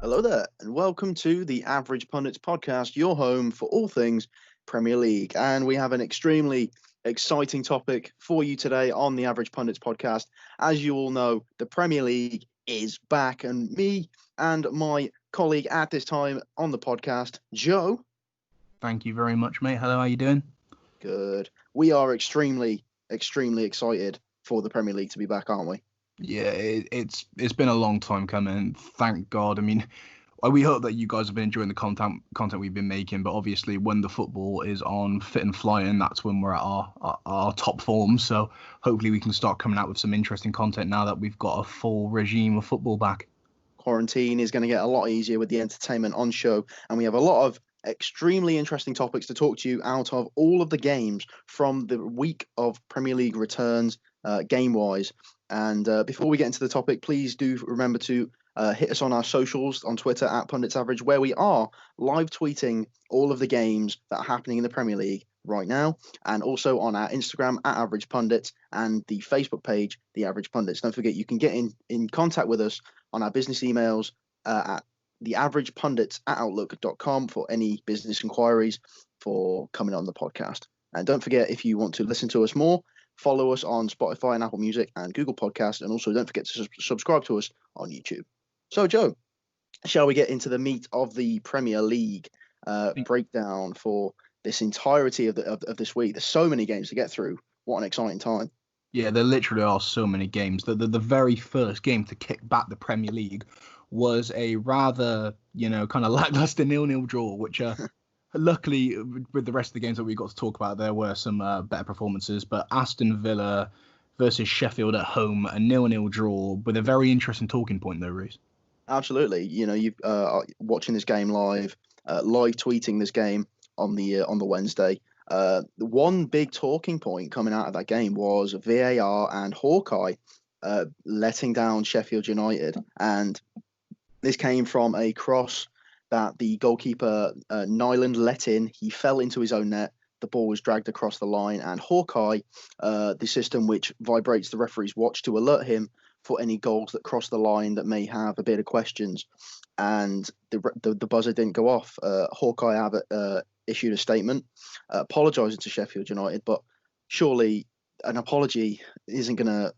Hello there, and welcome to the Average Pundits podcast, your home for all things Premier League. And we have an extremely exciting topic for you today on the Average Pundits podcast. As you all know, the Premier League is back, and me and my colleague at this time on the podcast, Joe. Thank you very much, mate. Hello, how you doing? Good. We are extremely excited for the Premier League to be back, aren't we? Yeah, it's been a long time coming. Thank God. I mean, we hope that you guys have been enjoying the content we've been making. But obviously, when the football is on fit and flying, that's when we're at our top form. So hopefully, we can start coming out with some interesting content now that we've got a full regime of football back. Quarantine is going to get a lot easier with the entertainment on show, and we have a lot of extremely interesting topics to talk to you out of all of the games from the week of Premier League returns, game-wise. And before we get into the topic, please do remember to hit us on our socials on Twitter at Pundits Average, where we are live tweeting all of the games that are happening in the Premier League right now, and also on our Instagram at Average Pundits and the Facebook page, The Average Pundits. Don't forget, you can get in contact with us on our business emails at theaveragepundits@outlook.com for any business inquiries for coming on the podcast. And don't forget, if you want to listen to us more, follow us on Spotify and Apple Music and Google Podcasts. And also don't forget to subscribe to us on YouTube. So, Joe, shall we get into the meat of the Premier League breakdown for this entirety of this week? There's so many games to get through. What an exciting time. Yeah, there literally are so many games. The very first game to kick back the Premier League was a rather, kind of lackluster 0-0 draw, which luckily, with the rest of the games that we got to talk about, there were some better performances. But Aston Villa versus Sheffield at home, a 0-0 draw with a very interesting talking point, though, Reece. Absolutely. You've watching this game live tweeting this game on the Wednesday. The one big talking point coming out of that game was VAR and Hawkeye letting down Sheffield United, and this came from a cross that the goalkeeper Nyland let in. He fell into his own net. The ball was dragged across the line, and Hawkeye, the system which vibrates the referee's watch to alert him for any goals that cross the line that may have a bit of questions, and the buzzer didn't go off. Hawkeye have issued a statement apologising to Sheffield United, but surely an apology isn't going to,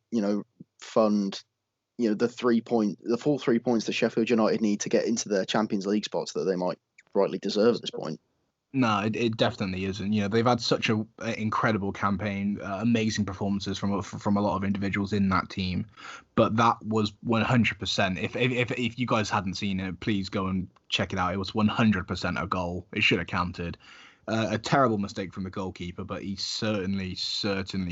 fund the full 3 points that Sheffield United need to get into their Champions League spots that they might rightly deserve at this point. No, it definitely isn't. They've had such an incredible campaign, amazing performances from a lot of individuals in that team. But that was 100%. If you guys hadn't seen it, please go and check it out. It was 100% a goal. It should have counted. A terrible mistake from the goalkeeper, but he certainly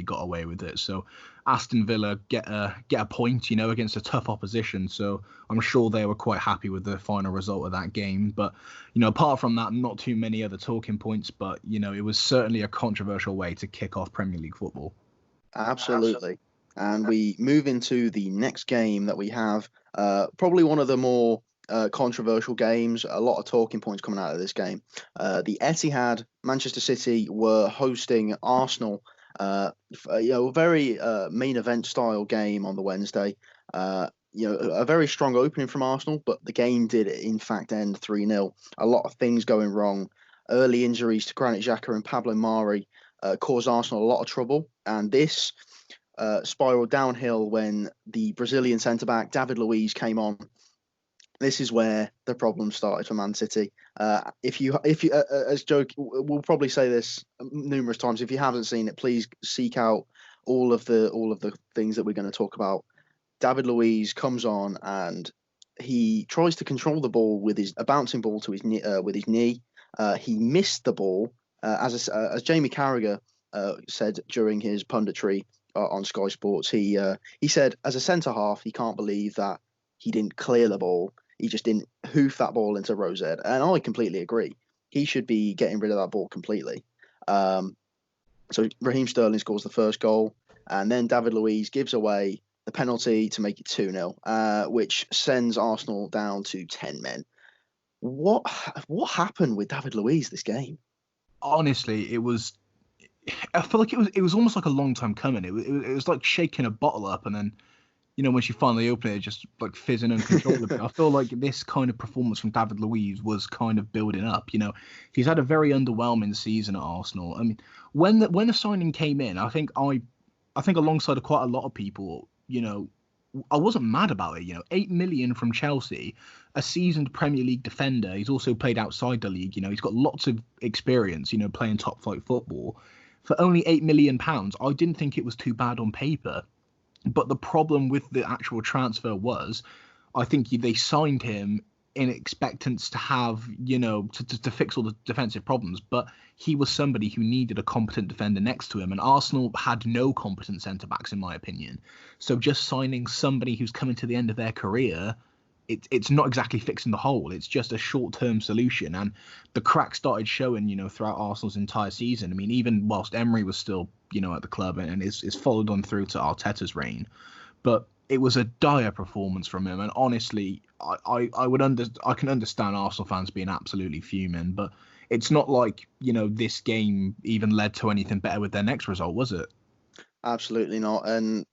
got away with it. So Aston Villa get a point, against a tough opposition. So I'm sure they were quite happy with the final result of that game. But, apart from that, not too many other talking points. But, it was certainly a controversial way to kick off Premier League football. Absolutely. And we move into the next game that we have, probably one of the more controversial games. A lot of talking points coming out of this game. The Etihad, Manchester City were hosting Arsenal. A very main event style game on the Wednesday. A very strong opening from Arsenal, but the game did in fact end 3-0. A lot of things going wrong. Early injuries to Granit Xhaka and Pablo Mari caused Arsenal a lot of trouble, and this spiraled downhill when the Brazilian centre-back David Luiz came on. This is where the problem started for Man City. If you, as Joe, we'll probably say this numerous times. If you haven't seen it, please seek out all of the things that we're going to talk about. David Luiz comes on and he tries to control the ball with a bouncing ball to his with his knee. He missed the ball, as Jamie Carragher said during his punditry on Sky Sports. He said, as a centre half, he can't believe that he didn't clear the ball. He just didn't hoof that ball into Rosette. And I completely agree. He should be getting rid of that ball completely. So Raheem Sterling scores the first goal, and then David Luiz gives away the penalty to make it 2-0, which sends Arsenal down to 10 men. What happened with David Luiz this game? Honestly, I feel like it was almost like a long time coming. It was like shaking a bottle up and then when she finally opened it, just like fizzing uncontrollably. I feel like this kind of performance from David Luiz was kind of building up. He's had a very underwhelming season at Arsenal. I mean, when the signing came in, I think alongside quite a lot of people, I wasn't mad about it. 8 million from Chelsea, a seasoned Premier League defender. He's also played outside the league. He's got lots of experience, playing top flight football. For only £8 million, I didn't think it was too bad on paper. But the problem with the actual transfer was, I think they signed him in expectance to have, to fix all the defensive problems. But he was somebody who needed a competent defender next to him. And Arsenal had no competent centre-backs, in my opinion. So just signing somebody who's coming to the end of their career, it's not exactly fixing the hole. It's just a short-term solution. And the cracks started showing, throughout Arsenal's entire season. I mean, even whilst Emery was still, at the club and is followed on through to Arteta's reign. But it was a dire performance from him. And honestly, I can understand Arsenal fans being absolutely fuming. But it's not like, this game even led to anything better with their next result, was it? Absolutely not. And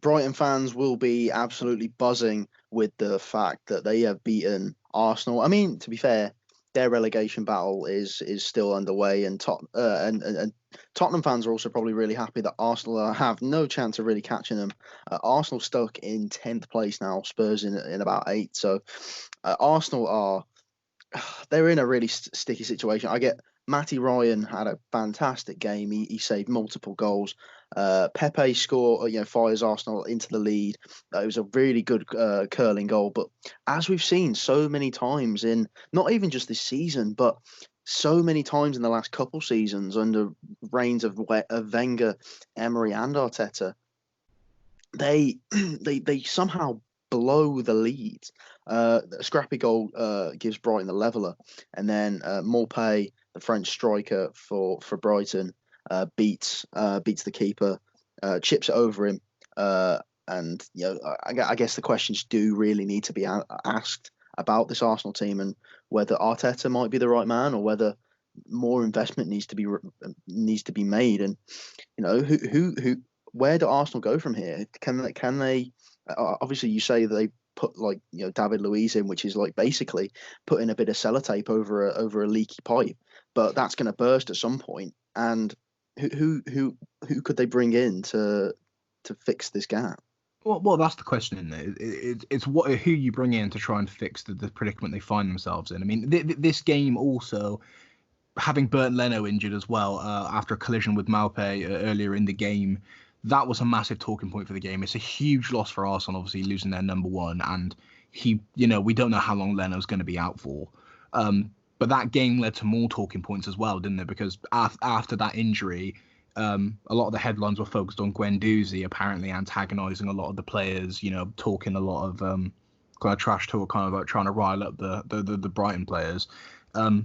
Brighton fans will be absolutely buzzing with the fact that they have beaten Arsenal. I mean, to be fair, their relegation battle is still underway, and Tottenham fans are also probably really happy that Arsenal have no chance of really catching them. Arsenal stuck in 10th place now, Spurs in about 8th. So Arsenal they're in a really sticky situation. I get Matty Ryan had a fantastic game. He saved multiple goals. Pepe fires Arsenal into the lead. It was a really good curling goal. But as we've seen so many times in not even just this season, but so many times in the last couple seasons under reigns of Wenger, Emery, and Arteta, they somehow blow the lead. A scrappy goal gives Brighton the leveller, and then Maupay, the French striker for Brighton, beats the keeper, chips it over him, and I guess the questions do really need to be asked about this Arsenal team and whether Arteta might be the right man or whether more investment needs to be made. And who where do Arsenal go from here? Can they obviously you say that they put David Luiz in, which is like basically putting a bit of sellotape over a leaky pipe, but that's going to burst at some point. And who could they bring in to fix this gap? Well, that's the question, isn't it? It's who you bring in to try and fix the predicament they find themselves in. I mean, this game also, having Bernd Leno injured as well after a collision with Maupay earlier in the game, that was a massive talking point for the game. It's a huge loss for Arsenal, obviously losing their number one, and we don't know how long Leno's going to be out for. But that game led to more talking points as well, didn't it? Because after that injury, a lot of the headlines were focused on Guendouzi apparently antagonising a lot of the players, talking a lot of kind of trash talk, kind of like trying to rile up the Brighton players. I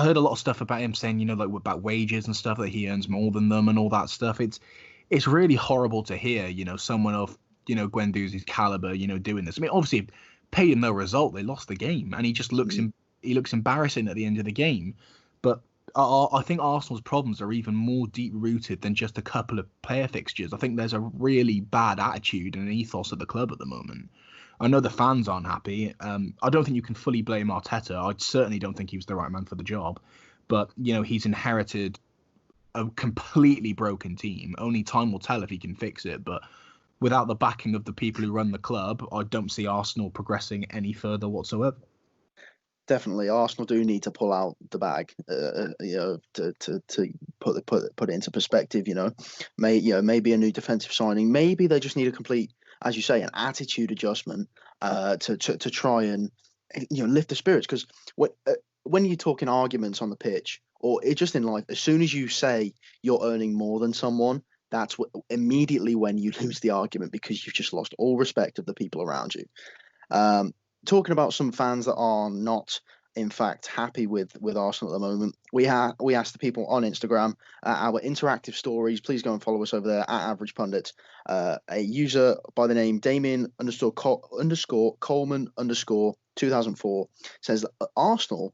heard a lot of stuff about him saying, about wages and stuff, that he earns more than them and all that stuff. It's really horrible to hear, someone of, Guendouzi's caliber, doing this. I mean, obviously, paying no result, they lost the game, and he just looks embarrassing at the end of the game. But I think Arsenal's problems are even more deep-rooted than just a couple of player fixtures. I think there's a really bad attitude and an ethos at the club at the moment. I know the fans aren't happy. I don't think you can fully blame Arteta. I certainly don't think he was the right man for the job. But, he's inherited a completely broken team. Only time will tell if he can fix it. But without the backing of the people who run the club, I don't see Arsenal progressing any further whatsoever. Definitely, Arsenal do need to pull out the bag, to put it into perspective. Maybe a new defensive signing. Maybe they just need a complete, as you say, an attitude adjustment to try and lift the spirits. Because when you're talking arguments on the pitch or just in life, as soon as you say you're earning more than someone, that's immediately when you lose the argument, because you've just lost all respect of the people around you. Talking about some fans that are not, in fact, happy with Arsenal at the moment, we asked the people on Instagram, our interactive stories. Please go and follow us over there at Average Pundits. A user by the name Damien Coleman 2004 says that Arsenal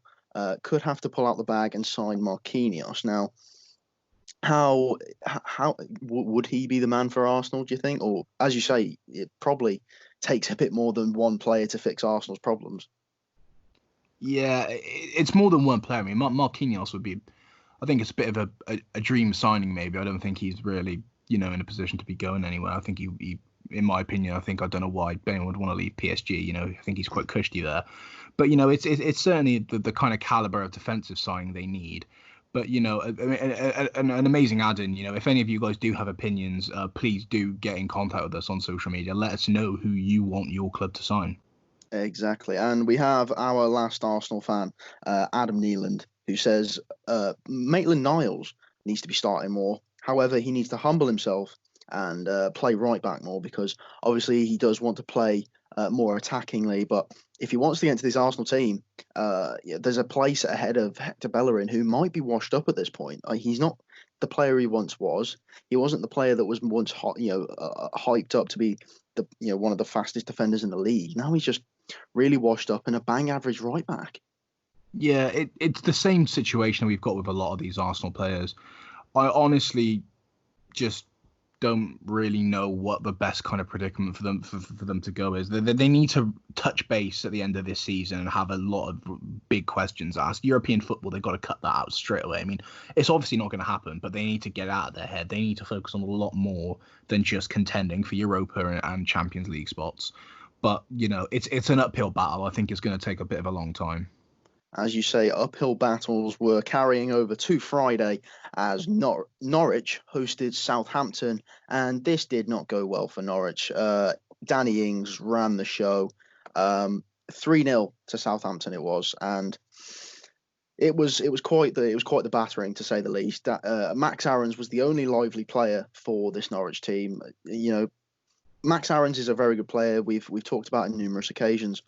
could have to pull out the bag and sign Marquinhos. Now, how would he be the man for Arsenal, do you think? Or, as you say, it probably takes a bit more than one player to fix Arsenal's problems. Yeah, it's more than one player. I mean, Marquinhos would be, I think it's a bit of a dream signing, maybe. I don't think he's really, in a position to be going anywhere. I think he in my opinion, I don't know why anyone would want to leave PSG. I think he's quite cushy there. But, it's certainly the kind of caliber of defensive signing they need. But, an amazing add-in. If any of you guys do have opinions, please do get in contact with us on social media. Let us know who you want your club to sign. Exactly. And we have our last Arsenal fan, Adam Neeland, who says Maitland-Niles needs to be starting more. However, he needs to humble himself and play right back more, because obviously he does want to play more attackingly. But if he wants to get into this Arsenal team, there's a place ahead of Hector Bellerin, who might be washed up at this point. He's not the player he once was. He wasn't the player that was once hyped up to be the one of the fastest defenders in the league. Now he's just really washed up and a bang average right back. Yeah, it's the same situation we've got with a lot of these Arsenal players. I honestly just don't really know what the best kind of predicament for them to go is. They need to touch base at the end of this season and have a lot of big questions asked. European football, they've got to cut that out straight away. I mean, it's obviously not going to happen, but they need to get out of their head. They need to focus on a lot more than just contending for Europa and Champions League spots. But, it's an uphill battle. I think it's going to take a bit of a long time. As you say, uphill battles were carrying over to Friday as Norwich hosted Southampton, and this did not go well for Norwich. Danny Ings ran the show. 3-0 to Southampton it was, and it was quite the battering, to say the least. Max Aarons was the only lively player for this Norwich team. Max Aarons is a very good player. We've talked about it on numerous occasions.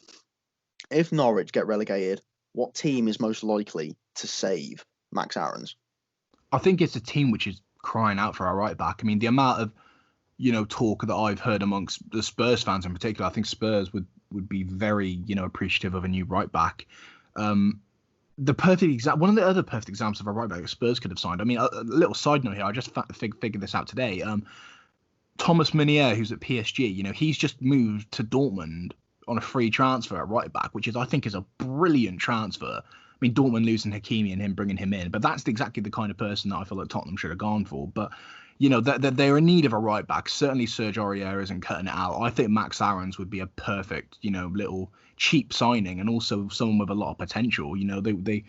If Norwich get relegated, what team is most likely to save Max Aarons? I think it's a team which is crying out for a right back. I mean, the amount of, talk that I've heard amongst the Spurs fans in particular, I think Spurs would be very, appreciative of a new right back. One of the other perfect examples of a right back that Spurs could have signed. I mean, a little side note here, I just figured this out today. Thomas Meunier, who's at PSG, he's just moved to Dortmund on a free transfer at right back, which I think is a brilliant transfer. I mean, Dortmund losing Hakimi and him bringing him in, but that's exactly the kind of person that I feel like Tottenham should have gone for. But, they're in need of a right back. Certainly Serge Aurier isn't cutting it out. I think Max Aarons would be a perfect, little cheap signing, and also someone with a lot of potential. They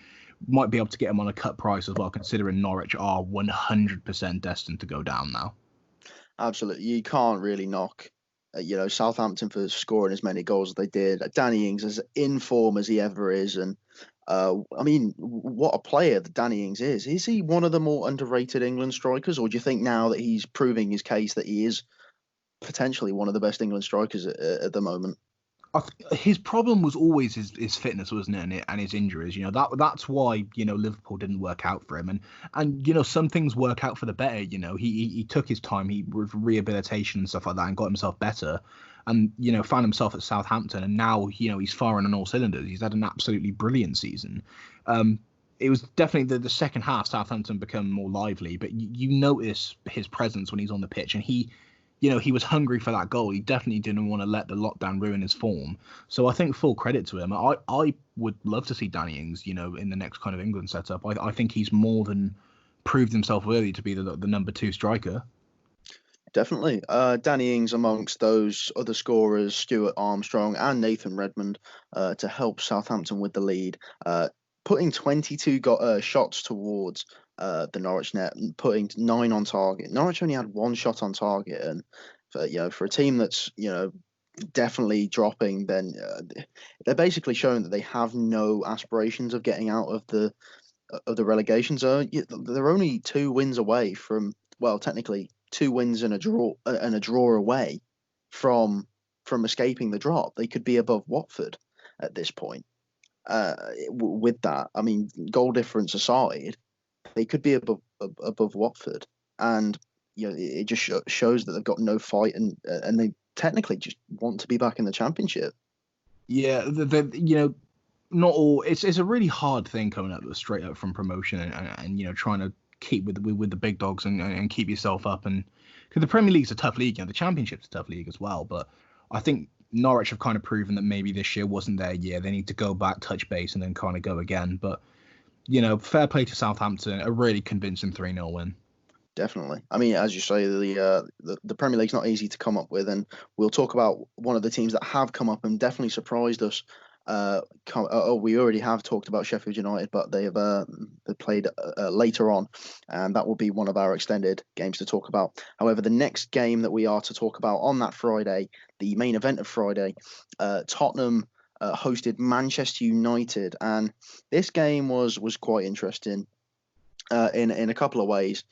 might be able to get him on a cut price as well, considering Norwich are 100% destined to go down now. Absolutely. You can't really knock Southampton for scoring as many goals as they did. Danny Ings as in form as he ever is, and I mean, what a player that Danny Ings is. Is he one of the more underrated England strikers, or do you think now that he's proving his case that he is potentially one of the best England strikers at the moment? His problem was always his fitness, wasn't it, and his injuries. That's why Liverpool didn't work out for him, and some things work out for the better. He took his time, with rehabilitation and stuff like that, and got himself better, and found himself at Southampton, and now he's firing on all cylinders. He's had an absolutely brilliant season. It was definitely the second half. Southampton become more lively, but you notice his presence when he's on the pitch, and he was hungry for that goal. He definitely didn't want to let the lockdown ruin his form. So I think full credit to him. I would love to see Danny Ings, in the next kind of England setup. I think he's more than proved himself worthy to be the number 2 striker. Definitely. Danny Ings amongst those other scorers, Stuart Armstrong and Nathan Redmond, to help Southampton with the lead. Putting 22 shots towards the Norwich net, putting 9 on target. Norwich only had 1 shot on target, and for a team that's definitely dropping, then they're basically showing that they have no aspirations of getting out of the relegation zone. They're only 2 wins away from, well, technically 2 wins and a draw away from escaping the drop. They could be above Watford at this point. With that, I mean, goal difference aside, they could be above Watford, and it just shows that they've got no fight, and they technically just want to be back in the Championship. Yeah, not all. It's a really hard thing coming up straight up from promotion, and trying to keep with the big dogs and keep yourself up. And because the Premier League's a tough league, the Championship's a tough league as well. But I think Norwich have kind of proven that maybe this year wasn't their year. They need to go back, touch base, and then kind of go again. But fair play to Southampton, a really convincing 3-0 win. Definitely. I mean, as you say, the Premier League's not easy to come up with, and we'll talk about one of the teams that have come up and definitely surprised us. We already have talked about Sheffield United, but they played later on, and that will be one of our extended games to talk about. However, the next game that we are to talk about on that Friday, the main event of Friday, Tottenham hosted Manchester United, and this game was quite interesting in a couple of ways.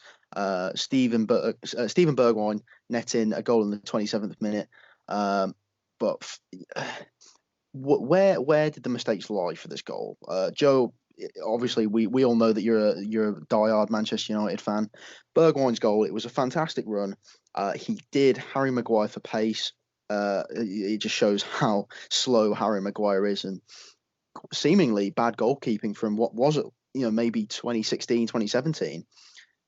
Steven Bergwijn netting a goal in the 27th minute, but where did the mistakes lie for this goal? Joe, obviously we all know that you're a diehard Manchester United fan. Bergwijn's goal, it was a fantastic run. He did Harry Maguire for pace. It just shows how slow Harry Maguire is, and seemingly bad goalkeeping from what was it, maybe 2016, 2017.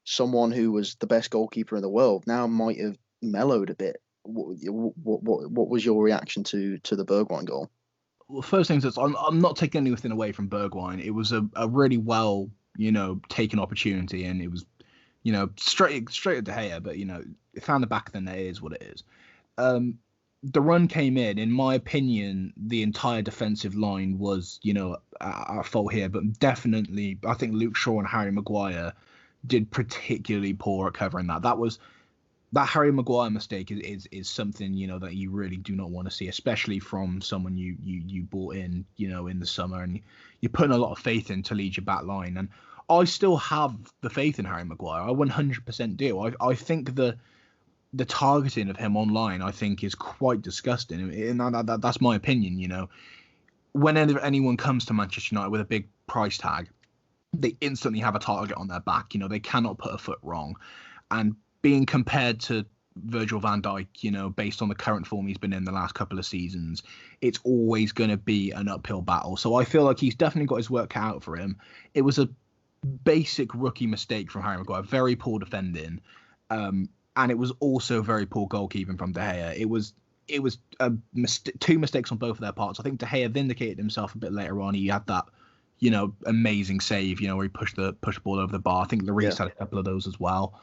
Someone who was the best goalkeeper in the world now might have mellowed a bit. What was your reaction to the Bergwijn goal? Well, first things is, I'm not taking anything away from Bergwijn. It was a really well, taken opportunity, and it was, straight at De Gea, but it found the back of the net. Is what it is. The run came in my opinion, the entire defensive line was, at fault here, but definitely I think Luke Shaw and Harry Maguire did particularly poor at covering that. That Harry Maguire mistake is something, that you really do not want to see, especially from someone you bought in, in the summer, and you're putting a lot of faith in to lead your back line. And I still have the faith in Harry Maguire. I 100% do. I think the targeting of him online, I think, is quite disgusting. And that's my opinion, Whenever anyone comes to Manchester United with a big price tag, they instantly have a target on their back. They cannot put a foot wrong. And being compared to Virgil van Dijk, based on the current form he's been in the last couple of seasons, it's always going to be an uphill battle. So I feel like he's definitely got his work cut out for him. It was a basic rookie mistake from Harry Maguire, very poor defending, and it was also very poor goalkeeping from De Gea. It was two mistakes on both of their parts. I think De Gea vindicated himself a bit later on. He had that amazing save, where he pushed the ball over the bar. I think Lloris had a couple of those as well.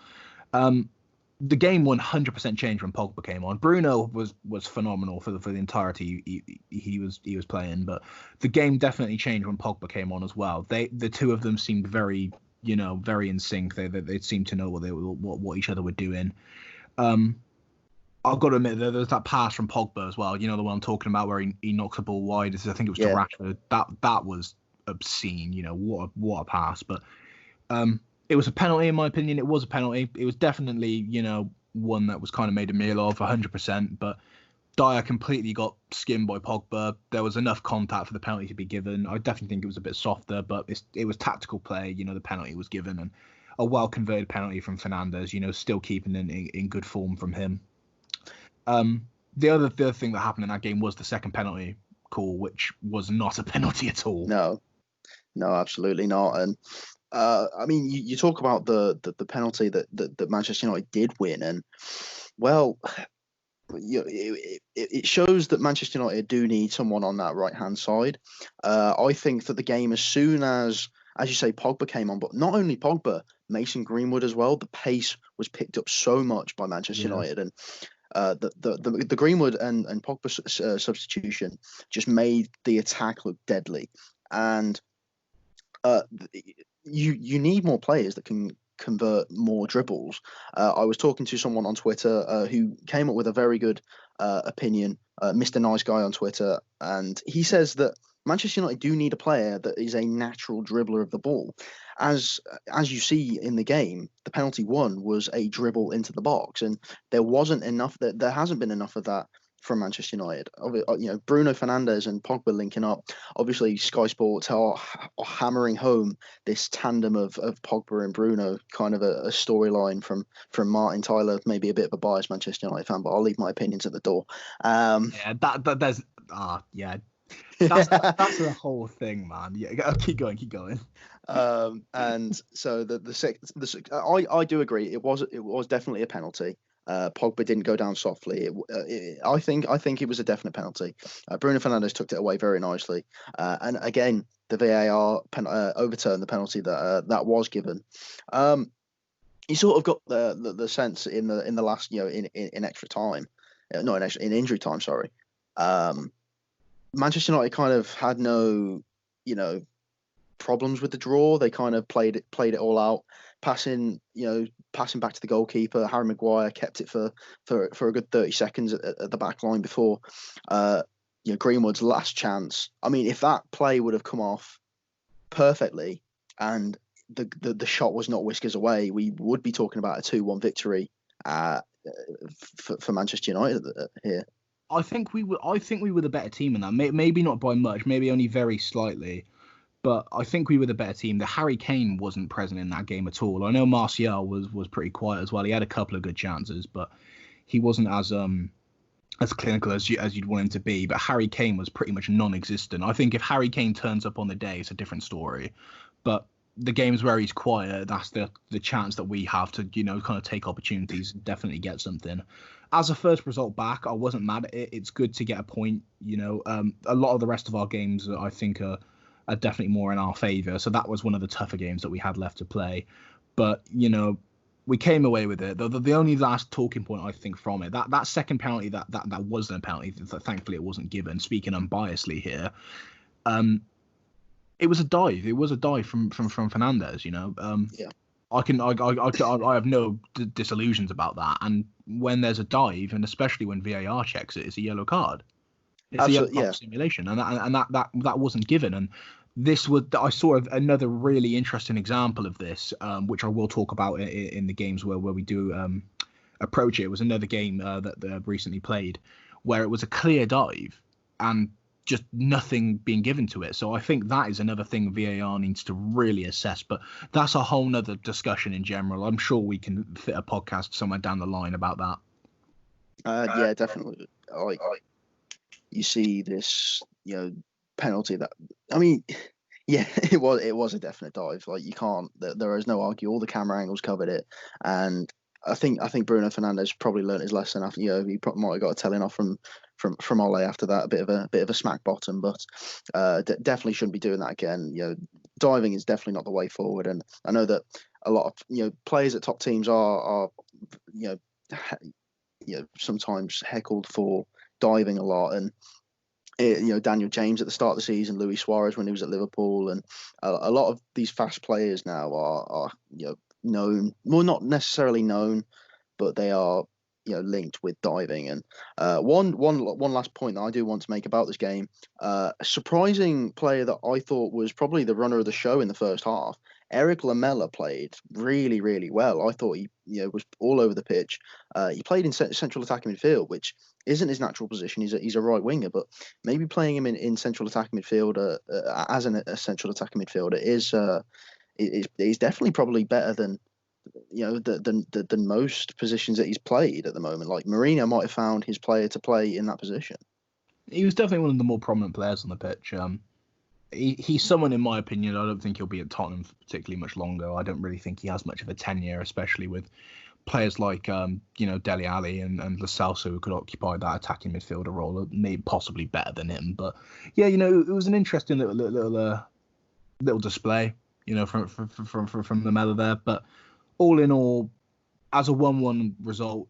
The game 100% changed when Pogba came on. Bruno was phenomenal for the entirety he was playing, but the game definitely changed when Pogba came on as well. The two of them seemed very very in sync. They seemed to know what each other were doing. I've got to admit, there's that pass from Pogba as well. The one I'm talking about where he knocks the ball wide. I think it was to Rashford. That was obscene. What a pass. But it was a penalty in my opinion. It was a penalty. It was definitely one that was kind of made a meal of 100%. But Dyer completely got skimmed by Pogba. There was enough contact for the penalty to be given. I definitely think it was a bit softer, but it was tactical play. The penalty was given, and a well converted penalty from Fernandes. Still keeping in good form from him. The other thing that happened in that game was the second penalty call, which was not a penalty at all. No, absolutely not. And I mean, you talk about the penalty that Manchester United did win, and well, it shows that Manchester United do need someone on that right hand side. I think that the game, as soon as you say, Pogba came on, but not only Pogba, Mason Greenwood as well. The pace was picked up so much by Manchester United, and the Greenwood and Pogba substitution just made the attack look deadly. And you need more players that can convert more dribbles. I was talking to someone on Twitter who came up with a very good opinion, Mr. Nice Guy on Twitter, and he says that Manchester United do need a player that is a natural dribbler of the ball. As you see in the game, the penalty one was a dribble into the box, and there wasn't enough. There hasn't been enough of that from Manchester United. Bruno Fernandes and Pogba linking up. Obviously, Sky Sports are hammering home this tandem of Pogba and Bruno, kind of a storyline from Martin Tyler, maybe a bit of a biased Manchester United fan, but I'll leave my opinions at the door. That's the whole thing, man. Yeah, keep going. And so I do agree. It was definitely a penalty. Pogba didn't go down softly. I think it was a definite penalty. Bruno Fernandes took it away very nicely. And again, the VAR overturned the penalty that was given. You sort of got the sense in the last, in extra time, not in injury time. Sorry. Manchester United kind of had no, problems with the draw. They kind of played it all out, passing back to the goalkeeper. Harry Maguire kept it for a good 30 seconds at the back line before Greenwood's last chance. I mean, if that play would have come off perfectly and the shot was not whiskers away, we would be talking about a 2-1 victory for Manchester United here. I think we were the better team in that. Maybe not by much, maybe only very slightly. But I think we were the better team. The Harry Kane wasn't present in that game at all. I know Martial was pretty quiet as well. He had a couple of good chances, but he wasn't as clinical as you'd want him to be. But Harry Kane was pretty much non-existent. I think if Harry Kane turns up on the day, it's a different story. But the games where he's quiet, that's the chance that we have to, kind of take opportunities and definitely get something. As a first result back, I wasn't mad at it. It's good to get a point. A lot of the rest of our games, I think, are definitely more in our favour. So that was one of the tougher games that we had left to play. But, we came away with it. The only last talking point, I think, from it, that second penalty, that wasn't a penalty. Thankfully, it wasn't given. Speaking unbiasedly here, it was a dive. It was a dive from Fernandes, Yeah. I have no disillusions about that. And when there's a dive, and especially when VAR checks it, it's a yellow card. It's a yellow card simulation, and that wasn't given. And I saw another really interesting example of this, which I will talk about in the games where we do approach it. It was another game that they recently played where it was a clear dive and just nothing being given to it. So I think that is another thing VAR needs to really assess, but that's a whole nother discussion in general. I'm sure we can fit a podcast somewhere down the line about that. Yeah, definitely. You see this, penalty that, I mean, yeah, it was a definite dive. Like, you can't, there is no argue. All the camera angles covered it, and I think Bruno Fernandes probably learnt his lesson after. He might have got a telling off from Ole after that, a bit of a smack bottom, but definitely shouldn't be doing that again. Diving is definitely not the way forward, and I know that a lot of players at top teams are sometimes heckled for diving a lot, and Daniel James at the start of the season, Luis Suarez when he was at Liverpool, and a lot of these fast players now are known, well, not necessarily known, but they are linked with diving. And one last point that I do want to make about this game, a surprising player that I thought was probably the runner of the show in the first half, Erik Lamella, played really, really well. I thought he was all over the pitch. He played in central attacking midfield, which isn't his natural position. He's a right winger, but maybe playing him in central attacking midfield as a central attacking midfielder is definitely probably better than than most positions that he's played at the moment. Like, Mourinho might have found his player to play in that position. He was definitely one of the more prominent players on the pitch. He's someone, in my opinion, I don't think he'll be at Tottenham for particularly much longer. I don't really think he has much of a tenure, especially with players like Dele Alli and Lo Celso, who could occupy that attacking midfielder role, maybe possibly better than him. But yeah, it was an interesting little display, from Lamella there. But all in all, as a 1-1 result,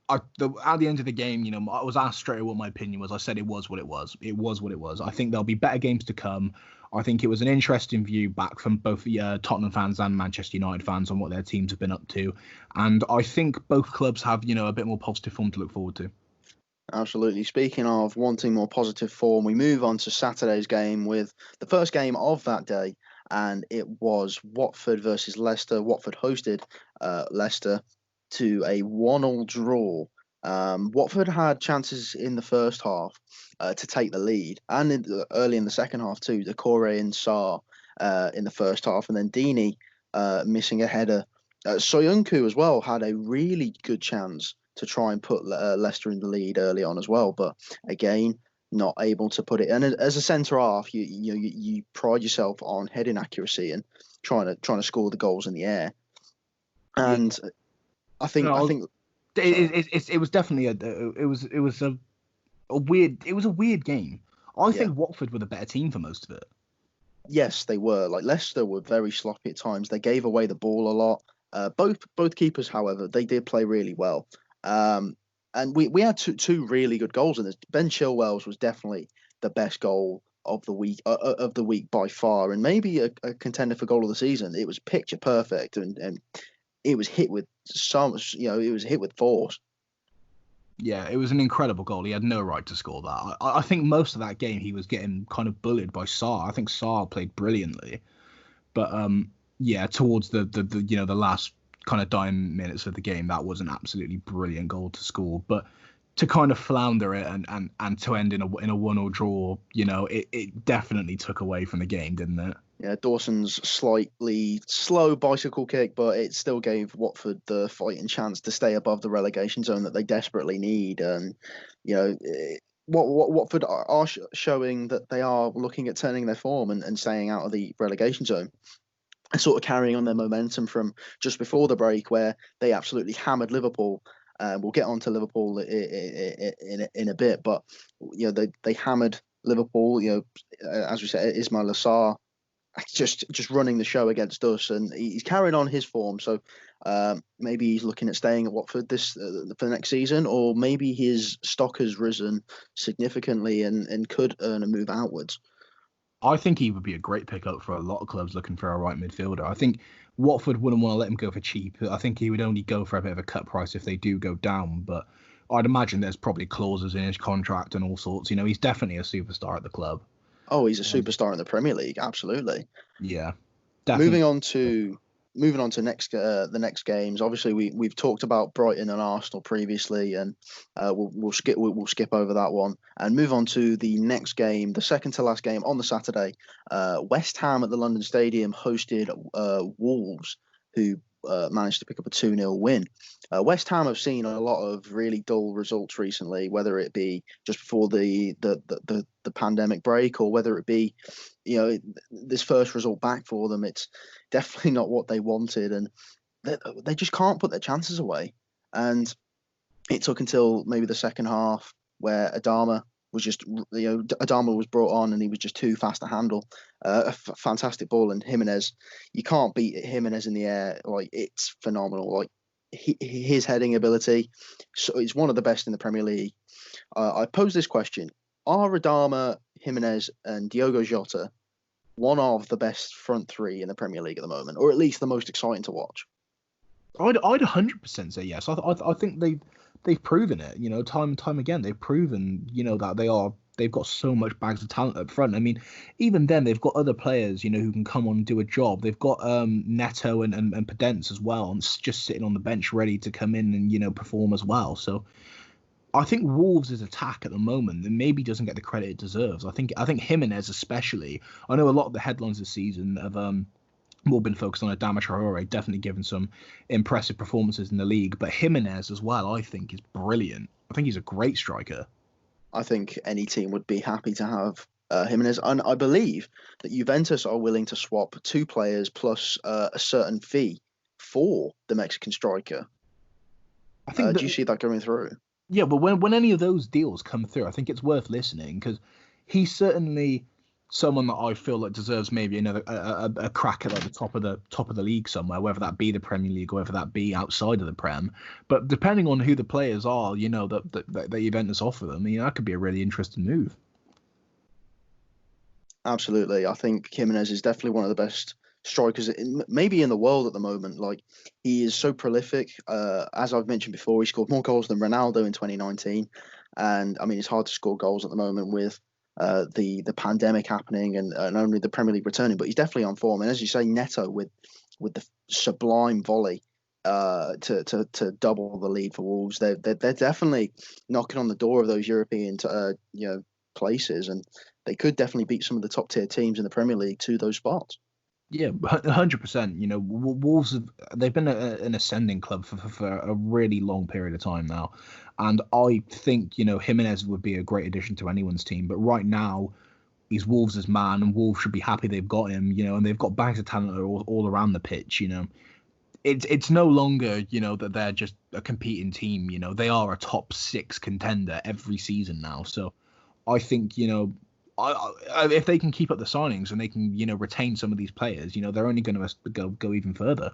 at the end of the game, I was asked straight away what my opinion was. I said it was what it was. It was what it was. I think there'll be better games to come. I think it was an interesting view back from both Tottenham fans and Manchester United fans on what their teams have been up to. And I think both clubs have, a bit more positive form to look forward to. Absolutely. Speaking of wanting more positive form, we move on to Saturday's game with the first game of that day, and it was Watford versus Leicester. Watford hosted Leicester to a 1-1 draw. Watford had chances in the first half to take the lead, and early in the second half too. Decore and Sarr in the first half, and then Deeney missing a header. Soyuncu as well had a really good chance to try and put Leicester in the lead early on as well, but again, not able to put it. And as a centre half, you pride yourself on heading accuracy and trying to score the goals in the air. And Yeah. I think it was definitely a weird game. I think Watford were the better team for most of it. Yes, they were. Like Leicester were very sloppy at times. They gave away the ball a lot. Both keepers, however, they did play really well. And we had two really good goals in this. Ben Chilwell's was definitely the best goal of the week by far, and maybe a contender for goal of the season. It was picture perfect, and it was hit with so much. It was hit with force. Yeah, it was an incredible goal. He had no right to score that. I think most of that game he was getting kind of bullied by Sarr. I think Sarr played brilliantly, but yeah, towards the the last kind of dying minutes of the game, that was an absolutely brilliant goal to score. But to kind of flounder it and to end in a 1-1 draw, it definitely took away from the game, didn't it? Yeah, Dawson's slightly slow bicycle kick, but it still gave Watford the fighting chance to stay above the relegation zone that they desperately need. And Watford are showing that they are looking at turning their form and staying out of the relegation zone. And sort of carrying on their momentum from just before the break, where they absolutely hammered Liverpool. We'll get on to Liverpool in a bit, but they hammered Liverpool. As we said, Ismail Assar just running the show against us, and he's carrying on his form. So maybe he's looking at staying at Watford for the next season, or maybe his stock has risen significantly and could earn a move outwards. I think he would be a great pickup for a lot of clubs looking for a right midfielder. I think Watford wouldn't want to let him go for cheap. I think he would only go for a bit of a cut price if they do go down. But I'd imagine there's probably clauses in his contract and all sorts. He's definitely a superstar at the club. Oh, he's a superstar in the Premier League, absolutely. Yeah, definitely. Moving on to the next games. Obviously, we've talked about Brighton and Arsenal previously, and we'll skip over that one and move on to the next game, the second to last game on the Saturday. West Ham at the London Stadium hosted Wolves, who managed to pick up a 2-0 win. West Ham have seen a lot of really dull results recently, whether it be just before the pandemic break or whether it be this first result back for them. It's definitely not what they wanted, and they just can't put their chances away. And it took until maybe the second half where Adama was brought on and he was just too fast to handle. A fantastic ball, and Jimenez, you can't beat Jimenez in the air. Like, it's phenomenal. Like, his heading ability, so it's one of the best in the Premier League. I pose this question: are Adama, Jimenez, and Diogo Jota one of the best front three in the Premier League at the moment, or at least the most exciting to watch? I'd 100% say yes. I think they've proven it. Time and time again, they've proven that they've got so much bags of talent up front. I mean, even then they've got other players who can come on and do a job. They've got Neto and Pundits as well, and just sitting on the bench ready to come in and perform as well. So I think Wolves' attack at the moment maybe doesn't get the credit it deserves. I think Jimenez especially. I know a lot of the headlines this season have more been focused on Adama Traore, definitely given some impressive performances in the league, but Jimenez as well, I think, is brilliant. I think he's a great striker. I think any team would be happy to have Jimenez, and I believe that Juventus are willing to swap two players plus a certain fee for the Mexican striker. I think. Do you see that going through? Yeah, but when any of those deals come through, I think it's worth listening, because he's certainly someone that I feel like deserves maybe another a crack at the top of the league somewhere, whether that be the Premier League or whether that be outside of the Prem. But depending on who the players are, that Juventus offer them, that could be a really interesting move. Absolutely, I think Jimenez is definitely one of the best strikers maybe in the world at the moment. Like, he is so prolific. As I've mentioned before, he scored more goals than Ronaldo in 2019, and I mean, it's hard to score goals at the moment with the pandemic happening and only the Premier League returning, but he's definitely on form. And as you say, Neto with the sublime volley to double the lead for Wolves. They're definitely knocking on the door of those European places, and they could definitely beat some of the top tier teams in the Premier League to those spots. Yeah, 100%. You know, Wolves they've been an ascending club for a really long period of time now, and I think, you know, Jimenez would be a great addition to anyone's team. But right now, he's Wolves' man, and Wolves should be happy they've got him. You know, and they've got bags of talent all around the pitch. You know, it's no longer, you know, that they're just a competing team. You know, they are a top 6 contender every season now. So I think, you know, if they can keep up the signings and they can, you know, retain some of these players, you know, they're only going to go even further.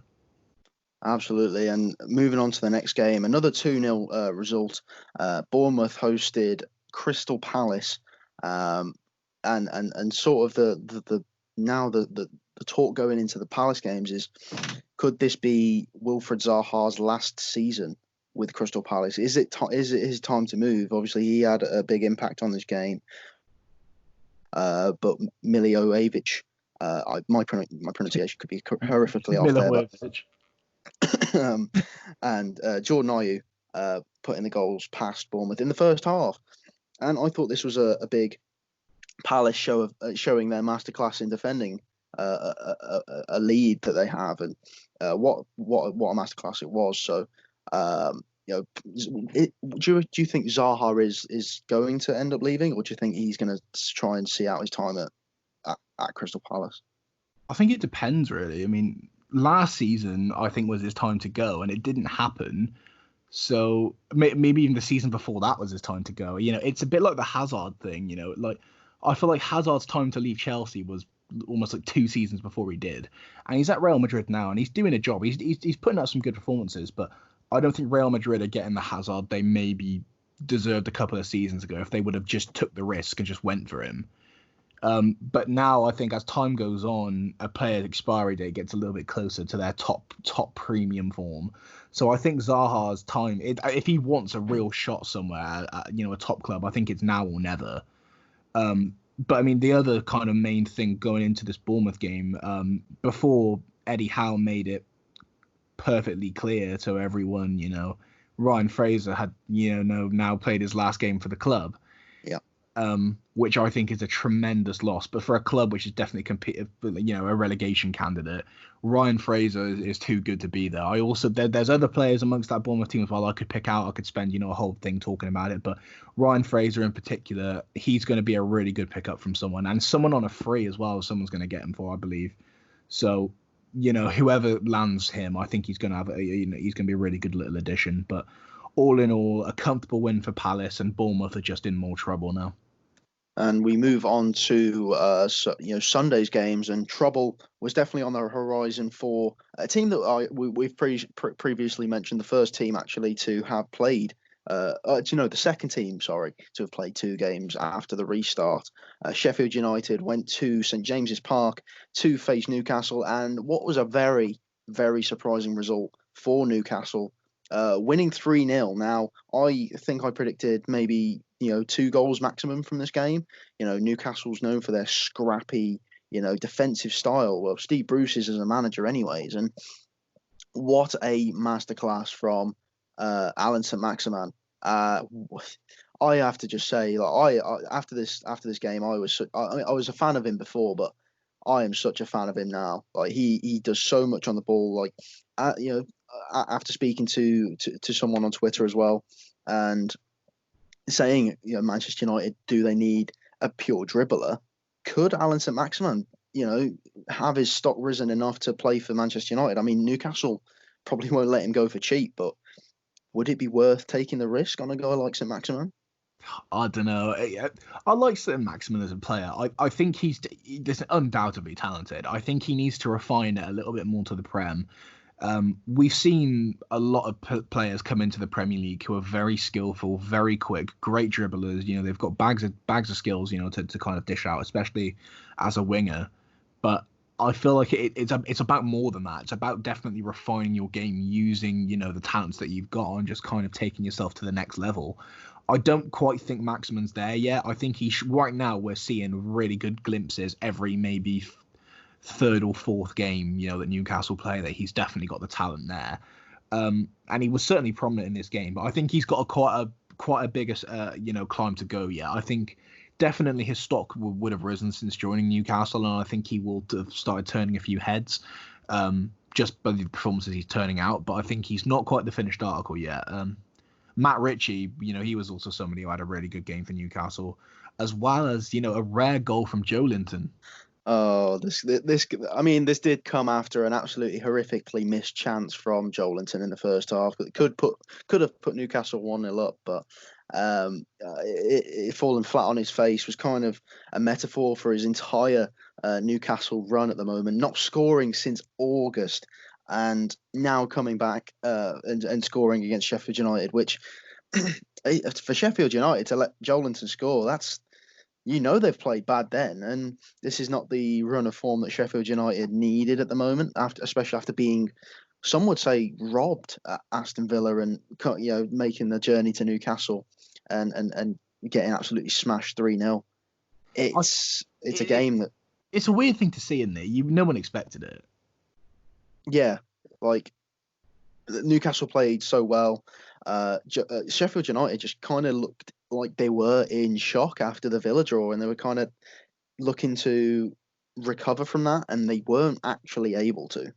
Absolutely. And moving on to the next game, another 2-0 result. Bournemouth hosted Crystal Palace. And sort of the talk going into the Palace games is, could this be Wilfred Zaha's last season with Crystal Palace? Is it his time to move? Obviously, he had a big impact on this game. But Miliojevic, my pronunciation could be horrifically off there. And Jordan Ayew putting the goals past Bournemouth in the first half. And I thought this was a big Palace show of showing their masterclass in defending a lead that they have, and what a masterclass it was. So, you know, do you think Zaha is going to end up leaving, or do you think he's going to try and see out his time at Crystal Palace? I think it depends, really. I mean, last season I think was his time to go, and it didn't happen. So maybe even the season before that was his time to go. You know, it's a bit like the Hazard thing. You know, like I feel like Hazard's time to leave Chelsea was almost like 2 seasons before he did, and he's at Real Madrid now, and he's doing a job. He's putting out some good performances, but I don't think Real Madrid are getting the Hazard they maybe deserved a couple of seasons ago if they would have just took the risk and just went for him. But now I think as time goes on, a player's expiry date gets a little bit closer to their top premium form. So I think Zaha's time, if he wants a real shot somewhere, you know, a top club, I think it's now or never. But I mean, the other kind of main thing going into this Bournemouth game, before Eddie Howe made it perfectly clear to everyone, you know, Ryan Fraser had, you know, now played his last game for the club. Yeah. Which I think is a tremendous loss. But for a club which is definitely competing, you know, a relegation candidate, Ryan Fraser is too good to be there. I also there's other players amongst that Bournemouth team as well I could pick out. I could spend, you know, a whole thing talking about it. But Ryan Fraser in particular, he's going to be a really good pickup from someone, and someone on a free as well. Someone's going to get him for, I believe. So, you know, whoever lands him, I think he's going to have he's going to be a really good little addition. But all in all, a comfortable win for Palace, and Bournemouth are just in more trouble now. And we move on to Sunday's games, and trouble was definitely on the horizon for a team that we've previously mentioned, the first team actually to have played. The second team, sorry, to have played 2 games after the restart. Sheffield United went to St James's Park to face Newcastle, and what was a very, very surprising result for Newcastle, winning 3-0. Now, I think I predicted maybe 2 goals maximum from this game. You know, Newcastle's known for their scrappy, defensive style. Well, Steve Bruce is as a manager anyways, and what a masterclass from Alan St-Maximin. I have to just say, like, after this game, I was a fan of him before, but I am such a fan of him now. Like, he does so much on the ball. Like, after speaking to someone on Twitter as well, and saying, Manchester United, do they need a pure dribbler? Could Alan St-Maximin, have his stock risen enough to play for Manchester United? I mean, Newcastle probably won't let him go for cheap, but would it be worth taking the risk on a guy like St-Maximin? I don't know. I like St-Maximin as a player. I think he's undoubtedly talented. I think he needs to refine it a little bit more to the Prem. We've seen a lot of players come into the Premier League who are very skillful, very quick, great dribblers. They've got bags of skills, to kind of dish out, especially as a winger. But I feel like it's about more than that. It's about definitely refining your game, using, the talents that you've got, and just kind of taking yourself to the next level. I don't quite think Maximin's there yet. I think right now we're seeing really good glimpses every maybe third or fourth game, that Newcastle play, that he's definitely got the talent there. And he was certainly prominent in this game, but I think he's got quite a bigger, climb to go yet. I think definitely his stock would have risen since joining Newcastle, and I think he will have started turning a few heads just by the performances he's turning out. But I think he's not quite the finished article yet. Matt Ritchie, he was also somebody who had a really good game for Newcastle, as well as, a rare goal from Joe Linton. Oh, this did come after an absolutely horrifically missed chance from Joelinton in the first half. It could have put Newcastle 1-0 up, but it falling flat on his face was kind of a metaphor for his entire Newcastle run at the moment, not scoring since August, and now coming back and scoring against Sheffield United, which for Sheffield United to let Joelinton score, that's they've played bad then, and this is not the run of form that Sheffield United needed at the moment, especially after being, some would say, robbed at Aston Villa and making the journey to Newcastle and getting absolutely smashed 3-0. It's a game that it's a weird thing to see in there. No one expected it. Yeah, like Newcastle played so well. Sheffield United just kind of looked like they were in shock after the Villa draw, and they were kind of looking to recover from that, and they weren't actually able to.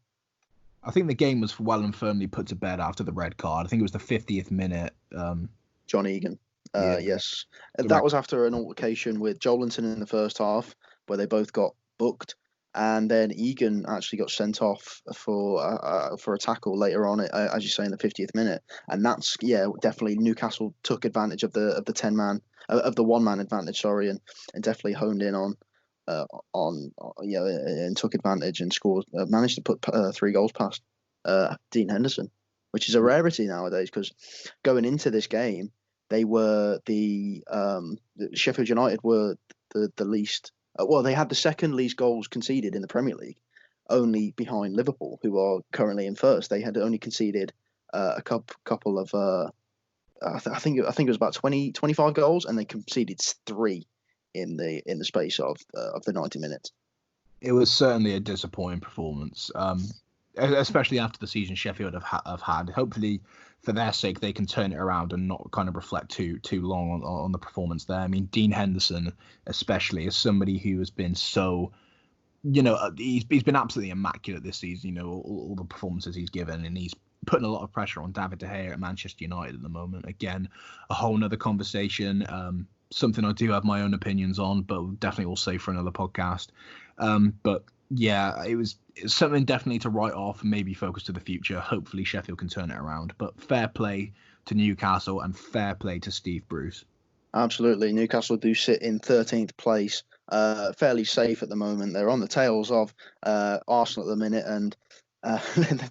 I think the game was well and firmly put to bed after the red card. I think it was the 50th minute. John Egan. Yes. That was after an altercation with Joelinton in the first half, where they both got booked. And then Egan actually got sent off for a tackle later on, as you say, in the 50th minute. And that's definitely Newcastle took advantage of the 10-man of the 1-man advantage, sorry, and definitely honed in on and took advantage and scored, managed to put 3 goals past Dean Henderson, which is a rarity nowadays, because going into this game, they were the Sheffield United were the least. Well, they had the second least goals conceded in the Premier League, only behind Liverpool, who are currently in first. They had only conceded a couple of, I think it was about 25 goals, and they conceded 3 in the space of the 90 minutes. It was certainly a disappointing performance, especially after the season Sheffield have had. Hopefully, for their sake, they can turn it around and not kind of reflect too long on the performance there. I mean, Dean Henderson, especially, is somebody who has been so, he's been absolutely immaculate this season. All the performances he's given, and he's putting a lot of pressure on David De Gea at Manchester United at the moment. Again, a whole nother conversation. Something I do have my own opinions on, but definitely will save for another podcast. But yeah, it's something definitely to write off and maybe focus to the future. Hopefully Sheffield can turn it around. But fair play to Newcastle and fair play to Steve Bruce. Absolutely. Newcastle do sit in 13th place, fairly safe at the moment. They're on the tails of Arsenal at the minute, and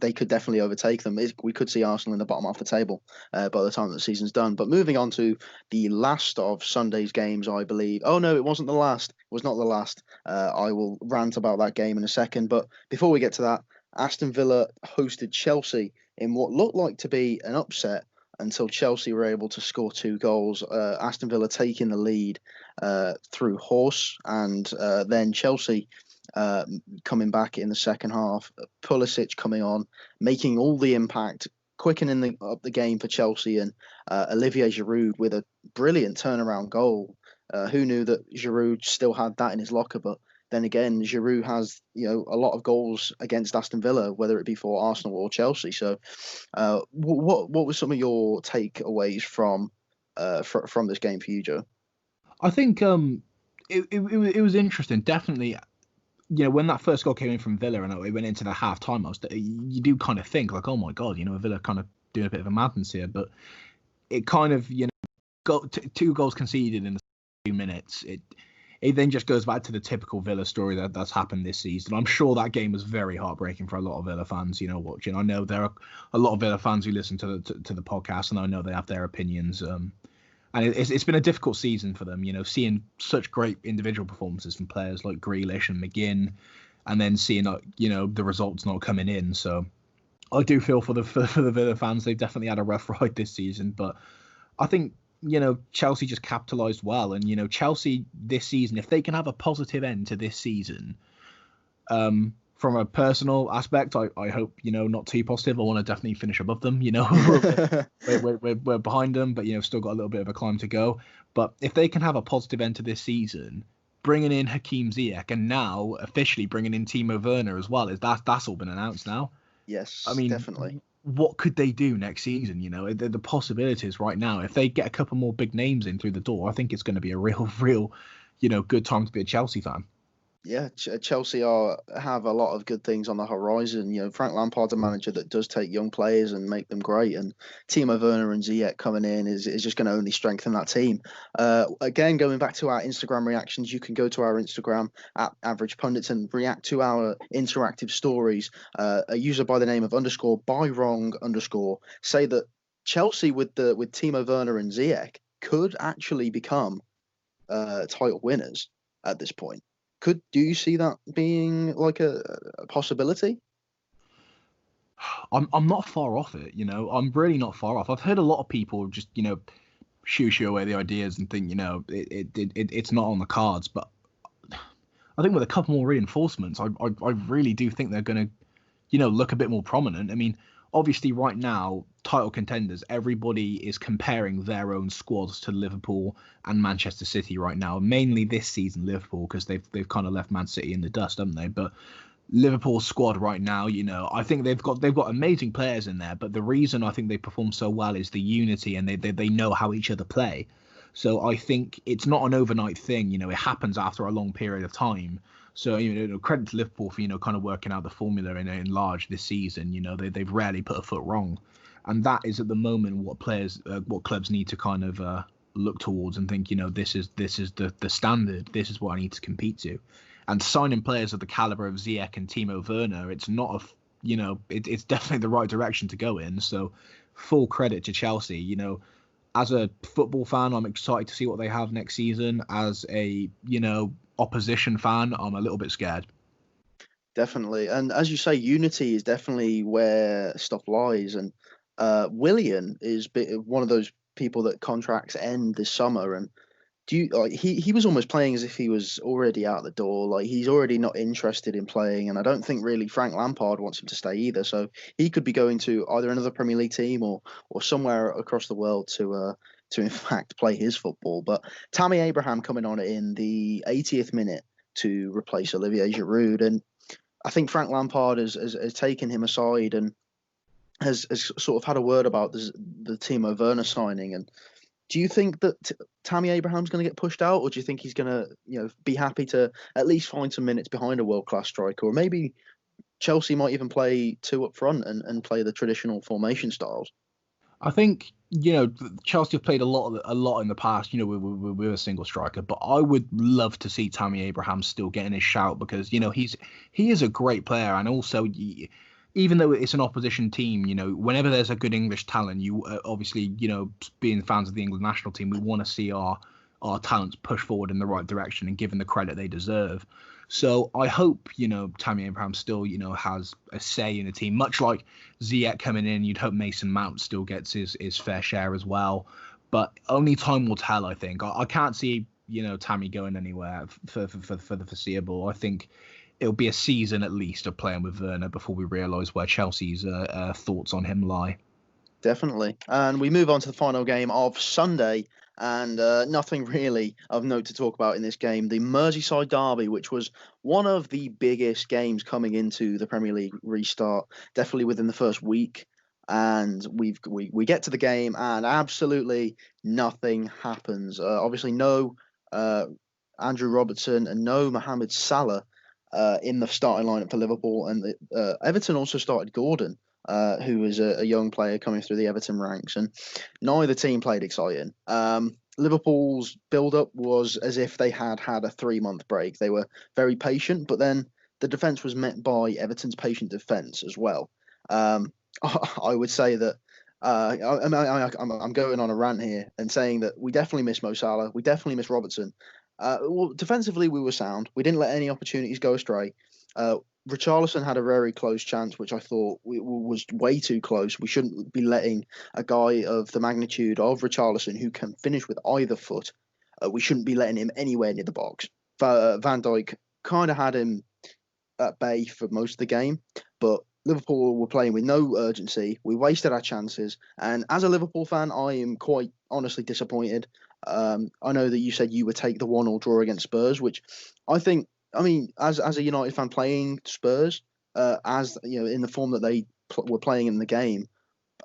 they could definitely overtake them. We could see Arsenal in the bottom half of the table by the time the season's done. But moving on to the last of Sunday's games, I believe. Oh, no, it wasn't the last. It was not the last. I will rant about that game in a second. But before we get to that, Aston Villa hosted Chelsea in what looked like to be an upset until Chelsea were able to score 2 goals. Aston Villa taking the lead through Horse, and then Chelsea coming back in the second half, Pulisic coming on, making all the impact, quickening up the game for Chelsea, and Olivier Giroud with a brilliant turnaround goal. Who knew that Giroud still had that in his locker? But then again, Giroud has a lot of goals against Aston Villa, whether it be for Arsenal or Chelsea. So, what were some of your takeaways from this game for you, Joe? I think it was interesting, definitely. When that first goal came in from Villa and it went into the half time, you do kind of think like, oh my God, Villa kind of doing a bit of a madness here. But it kind of, got 2 goals conceded in the 2 minutes. It then just goes back to the typical Villa story that's happened this season. I'm sure that game was very heartbreaking for a lot of Villa fans, watching. I know there are a lot of Villa fans who listen to the podcast, and I know they have their opinions. And it's been a difficult season for them, seeing such great individual performances from players like Grealish and McGinn, and then seeing the results not coming in. So I do feel for the Villa fans. They've definitely had a rough ride this season, but I think Chelsea just capitalised well, and Chelsea this season, if they can have a positive end to this season, from from a personal aspect, I hope, not too positive. I want to definitely finish above them. We're behind them, but still got a little bit of a climb to go. But if they can have a positive end to this season, bringing in Hakeem Ziyech and now officially bringing in Timo Werner as well, that's all been announced now. Yes, I mean, definitely. What could they do next season? The possibilities right now. If they get a couple more big names in through the door, I think it's going to be a real, good time to be a Chelsea fan. Yeah, Chelsea have a lot of good things on the horizon. Frank Lampard's a manager that does take young players and make them great, and Timo Werner and Ziyech coming in is just going to only strengthen that team. Again, going back to our Instagram reactions, you can go to our Instagram at Average Pundits and react to our interactive stories. A user by the name of _bywrong_ say that Chelsea with Timo Werner and Ziyech could actually become title winners at this point. Do you see that being like a possibility? I'm not far off it, I'm really not far off. I've heard a lot of people just, shoo away the ideas and think, it's not on the cards. But I think with a couple more reinforcements, I really do think they're going to, look a bit more prominent. I mean, obviously right now, title contenders, everybody is comparing their own squads to Liverpool and Manchester City right now. Mainly this season, Liverpool, because they've kind of left Man City in the dust, haven't they? But Liverpool's squad right now, I think they've got amazing players in there. But the reason I think they perform so well is the unity, and they know how each other play. So I think it's not an overnight thing. It happens after a long period of time. So, credit to Liverpool for, kind of working out the formula in large this season. They've rarely put a foot wrong. And that is at the moment what clubs need to kind of look towards and think, this is the standard. This is what I need to compete to. And signing players of the caliber of Ziyech and Timo Werner, it's not it's definitely the right direction to go in. So full credit to Chelsea. As a football fan, I'm excited to see what they have next season. As a, opposition fan, I'm a little bit scared. Definitely. And as you say, unity is definitely where stuff lies. And Willian is one of those people that contracts end this summer. And he was almost playing as if he was already out the door. Like he's already not interested in playing. And I don't think really Frank Lampard wants him to stay either. So he could be going to either another Premier League team or somewhere across the world to in fact play his football. But Tammy Abraham coming on in the 80th minute to replace Olivier Giroud. And I think Frank Lampard has taken him aside and has sort of had a word about the Timo Werner signing. And do you think that Tammy Abraham's going to get pushed out, or do you think he's going to be happy to at least find some minutes behind a world class striker, or maybe Chelsea might even play two up front and play the traditional formation styles? I think Chelsea have played a lot in the past, with a single striker, but I would love to see Tammy Abraham still getting his shout because he is a great player, and also even though it's an opposition team, whenever there's a good English talent, you obviously being fans of the England national team, we want to see our talents push forward in the right direction and given the credit they deserve. So I hope, Tammy Abraham still, has a say in the team, much like Ziyech coming in. You'd hope Mason Mount still gets his fair share as well. But only time will tell, I think. I can't see, Tammy going anywhere for the foreseeable. I think it'll be a season at least of playing with Werner before we realise where Chelsea's thoughts on him lie. Definitely. And we move on to the final game of Sunday. And nothing really of note to talk about in this game. The Merseyside Derby, which was one of the biggest games coming into the Premier League restart, definitely within the first week. And we get to the game, and absolutely nothing happens. Obviously, no Andrew Robertson and no Mohamed Salah in the starting lineup for Liverpool. And Everton also started Gordon, who is a young player coming through the Everton ranks, and neither team played exciting. Liverpool's build-up was as if they had a 3-month break. They were very patient, but then the defence was met by Everton's patient defence as well. I would say that I'm going on a rant here and saying that we definitely miss Mo Salah, we definitely miss Robertson. Well, defensively, we were sound. We didn't let any opportunities go astray. Richarlison had a very close chance, which I thought was way too close. We shouldn't be letting a guy of the magnitude of Richarlison, who can finish with either foot, we shouldn't be letting him anywhere near the box. Van Dijk kind of had him at bay for most of the game, but Liverpool were playing with no urgency. We wasted our chances, and as a Liverpool fan, I am quite honestly disappointed. I know that you said you would take the 1-1 draw against Spurs, which I think. I mean, as a United fan playing Spurs, as you know, in the form that they were playing in the game,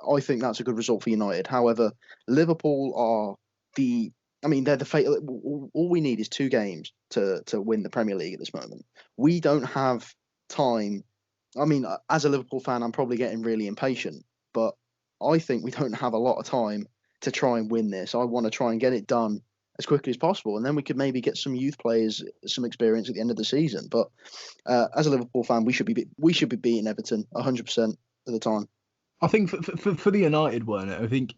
I think that's a good result for United. However, Liverpool are the. I mean, they're the fatal. All we need is 2 games to win the Premier League at this moment. We don't have time. I mean, as a Liverpool fan, I'm probably getting really impatient, but I think we don't have a lot of time to try and win this. I want to try and get it done as quickly as possible, and then we could maybe get some youth players some experience at the end of the season. But as a Liverpool fan, we should be beating Everton 100% of the time. I think for the United one, I think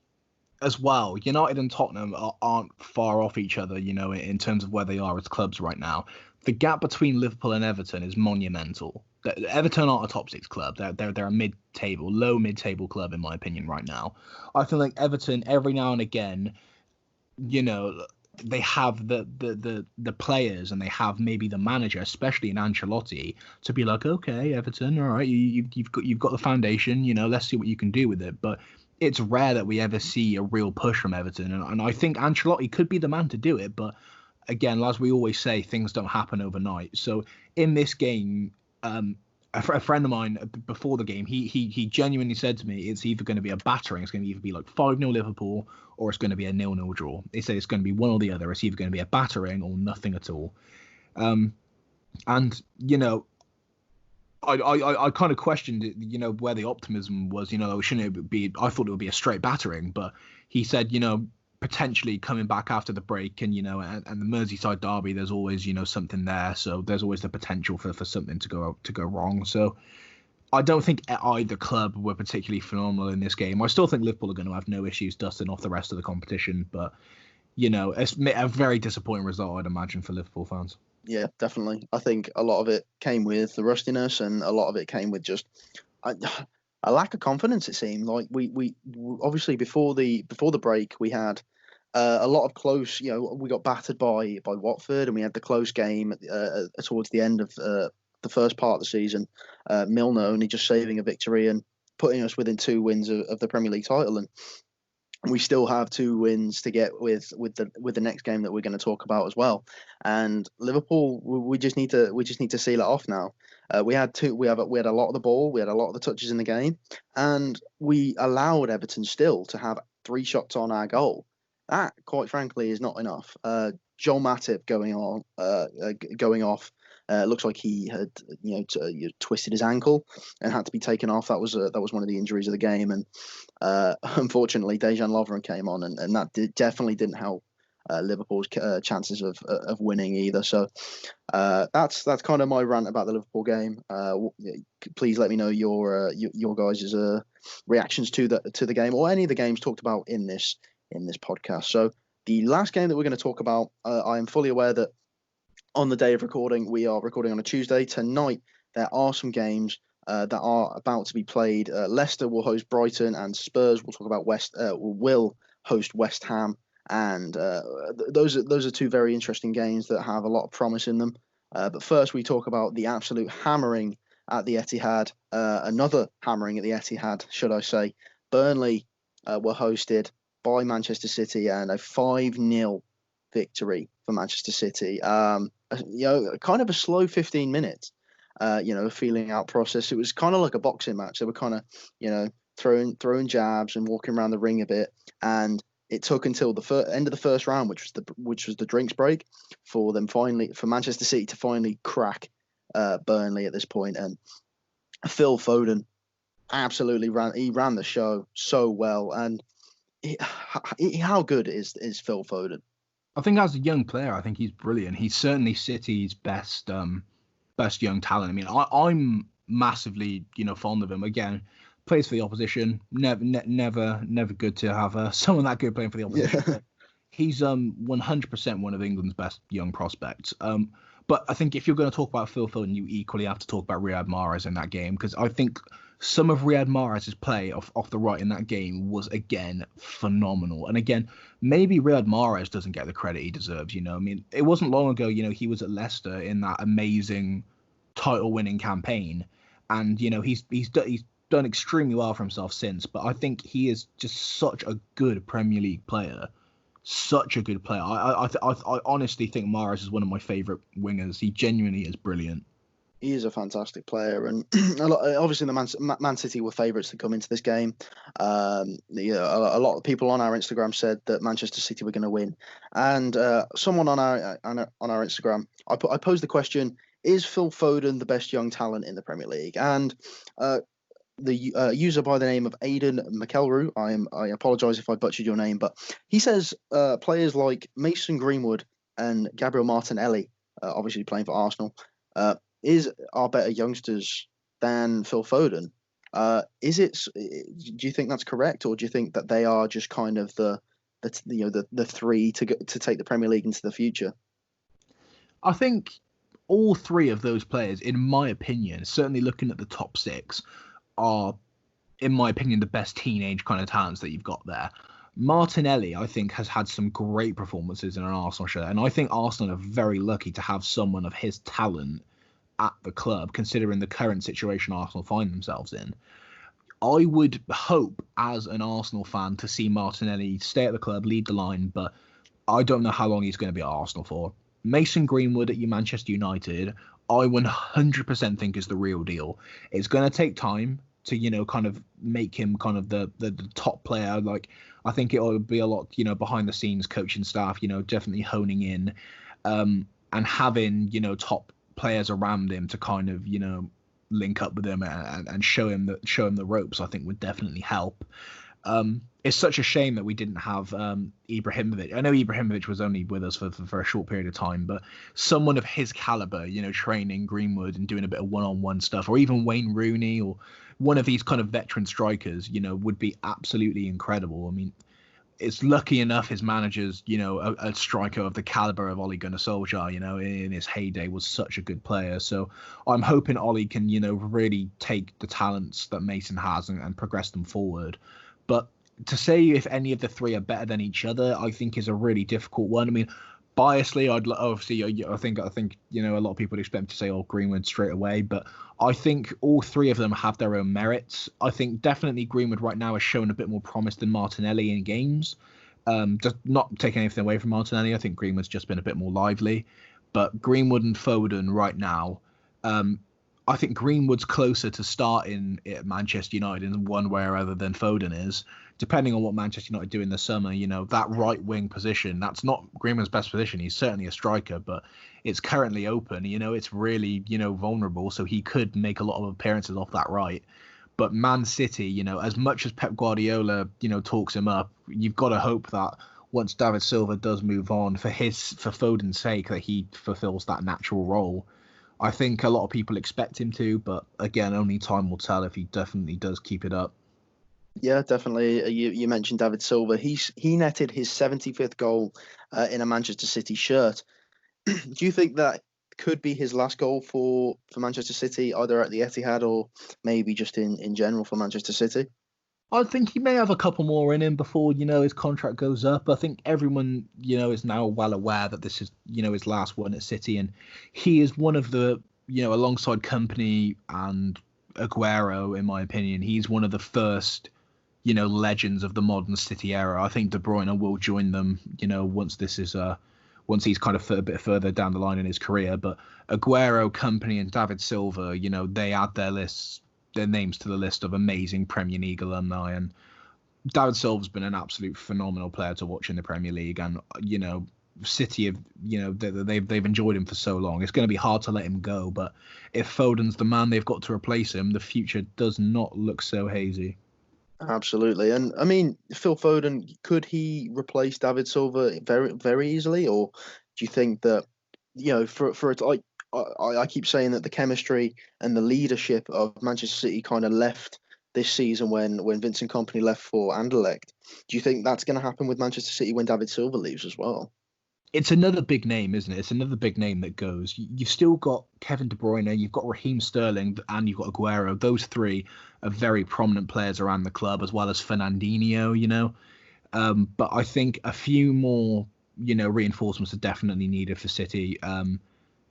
as well, United and Tottenham aren't far off each other, in terms of where they are as clubs right now. The gap between Liverpool and Everton is monumental. Everton aren't a top 6 club. They're a low mid-table club, in my opinion, right now. I feel like Everton, every now and again, they have the players and they have maybe the manager, especially in Ancelotti, to be like, okay, Everton, all right, you've got the foundation, let's see what you can do with it. But it's rare that we ever see a real push from Everton, and I think Ancelotti could be the man to do it. But again, as we always say, things don't happen overnight. So in this game, a friend of mine before the game, he genuinely said to me, it's either going to be a battering, it's going to either be like 5-0 Liverpool, or it's going to be a 0-0 draw. He said it's going to be one or the other. It's either going to be a battering or nothing at all. And I kind of questioned it, where the optimism was. Shouldn't it be? I thought it would be a straight battering, but he said, potentially coming back after the break, and and the Merseyside Derby, there's always something there. So there's always the potential for something to go wrong. So I don't think either club were particularly phenomenal in this game. I still think Liverpool are going to have no issues dusting off the rest of the competition, but it's a very disappointing result, I'd imagine, for Liverpool fans. Yeah, definitely. I think a lot of it came with the rustiness, and a lot of it came with just a lack of confidence. It seemed like we obviously before the break we had a lot of close. We got battered by Watford, and we had the close game towards the end of the first part of the season. Milner only just saving a victory and putting us within 2 wins of the Premier League title, and we still have 2 wins to get with the next game that we're going to talk about as well. And Liverpool, we just need to seal it off now. We had a lot of the ball, we had a lot of the touches in the game, and we allowed Everton still to have 3 shots on our goal. That, quite frankly, is not enough. Joel Matip going off. Looks like he had twisted his ankle and had to be taken off. That was one of the injuries of the game, and unfortunately Dejan Lovren came on, and that definitely didn't help Liverpool's chances of winning either. So that's kind of my rant about the Liverpool game. Please let me know your guys' reactions to the game, or any of the games talked about in this podcast. So the last game that we're going to talk about, I am fully aware that on the day of recording, we are recording on a Tuesday. Tonight, there are some games that are about to be played. Leicester will host Brighton, and Spurs will talk about will host West Ham. And those are 2 very interesting games that have a lot of promise in them. But first, we talk about the absolute hammering at the Etihad. Another hammering at the Etihad, should I say. Burnley were hosted by Manchester City, and a 5-0 victory for Manchester City. Kind of a slow 15 minutes, feeling out process. It was kind of like a boxing match. They were kind of, throwing jabs and walking around the ring a bit. And it took until the end of the first round, which was the drinks break, for Manchester City to finally crack Burnley at this point. And Phil Foden absolutely ran the show so well. And how good is Phil Foden? I think as a young player, I think he's brilliant. He's certainly City's best young talent. I mean, I'm massively fond of him. Again, plays for the opposition. Never good to have someone that good playing for the opposition. Yeah. He's 100% one of England's best young prospects. But I think if you're going to talk about Phil Foden, you equally have to talk about Riyad Mahrez in that game, because I think some of Riyad Mahrez's play off the right in that game was, again, phenomenal. And again, maybe Riyad Mahrez doesn't get the credit he deserves. I mean, it wasn't long ago, he was at Leicester in that amazing title-winning campaign, and he's done extremely well for himself since. But I think he is just such a good Premier League player, such a good player. I honestly think Mahrez is one of my favourite wingers. He genuinely is brilliant. He is a fantastic player, and obviously the Man City were favourites to come into this game. A lot of people on our Instagram said that Manchester City were going to win, and someone on our Instagram, I posed the question: is Phil Foden the best young talent in the Premier League? And the user by the name of Aidan McElroy, I apologise if I butchered your name, but he says players like Mason Greenwood and Gabriel Martinelli, obviously playing for Arsenal, are better youngsters than Phil Foden. Do you think that's correct, or do you think that they are just kind of the three to take the Premier League into the future? I think all three of those players, in my opinion, certainly looking at the top six, are, in my opinion, the best teenage kind of talents that you've got there. Martinelli, I think, has had some great performances in an Arsenal shirt, and I think Arsenal are very lucky to have someone of his talent at the club, considering the current situation Arsenal find themselves in. I would hope, as an Arsenal fan, to see Martinelli stay at the club, lead the line, but I don't know how long he's going to be at Arsenal for. Mason Greenwood at Manchester United, I 100% think is the real deal. It's going to take time to, kind of make him kind of the top player. Like, I think it will be a lot, behind the scenes coaching staff, definitely honing in, and having, top players around him to kind of, link up with him and show him the ropes, I think would definitely help. It's such a shame that we didn't have Ibrahimovic. I know Ibrahimovic was only with us for a short period of time, but someone of his caliber, training Greenwood and doing a bit of one-on-one stuff, or even Wayne Rooney or one of these kind of veteran strikers, would be absolutely incredible. I mean, it's lucky enough his manager's, a striker of the caliber of Ole Gunnar Solskjaer, in his heyday was such a good player. So I'm hoping Ole can, really take the talents that Mason has and progress them forward. But to say if any of the three are better than each other, I think is a really difficult one. I mean, biasly, I think a lot of people would expect to say, Greenwood straight away, but I think all three of them have their own merits. I think definitely Greenwood right now has shown a bit more promise than Martinelli in games. Just not taking anything away from Martinelli, I think Greenwood's just been a bit more lively, but Greenwood and Foden right now, I think Greenwood's closer to starting at Manchester United in one way or other than Foden is, depending on what Manchester United do in the summer. That right wing position, that's not Greenwood's best position. He's certainly a striker, but it's currently open. It's really, vulnerable, so he could make a lot of appearances off that right. But Man City, as much as Pep Guardiola, talks him up, you've got to hope that once David Silva does move on, for Foden's sake, that he fulfills that natural role. I think a lot of people expect him to, but again, only time will tell if he definitely does keep it up. Yeah, definitely. You mentioned David Silva. He netted his 75th goal in a Manchester City shirt. Do you think that could be his last goal for Manchester City, either at the Etihad or maybe just in general for Manchester City? I think he may have a couple more in him before, his contract goes up. I think everyone, is now well aware that this is, his last one at City. And he is one of the, alongside Kompany and Aguero, in my opinion, he's one of the first, legends of the modern City era. I think De Bruyne will join them, once this is once he's kind of a bit further down the line in his career. But Aguero, Kompany and David Silva, they add their names to the list of amazing Premier League alumni, and David Silva's been an absolute phenomenal player to watch in the Premier League, and City have they've enjoyed him for so long. It's going to be hard to let him go, but if Foden's the man they've got to replace him, the future does not look so hazy. Absolutely. And I mean, Phil Foden, could he replace David Silva very, very easily, or do you think that for it, like I keep saying that the chemistry and the leadership of Manchester City kind of left this season when Vincent Kompany left for Anderlecht. Do you think that's going to happen with Manchester City when David Silva leaves as well? It's another big name, isn't it? It's another big name that goes. You've still got Kevin De Bruyne, you've got Raheem Sterling, and you've got Aguero. Those three are very prominent players around the club, as well as Fernandinho, But I think a few more, reinforcements are definitely needed for City.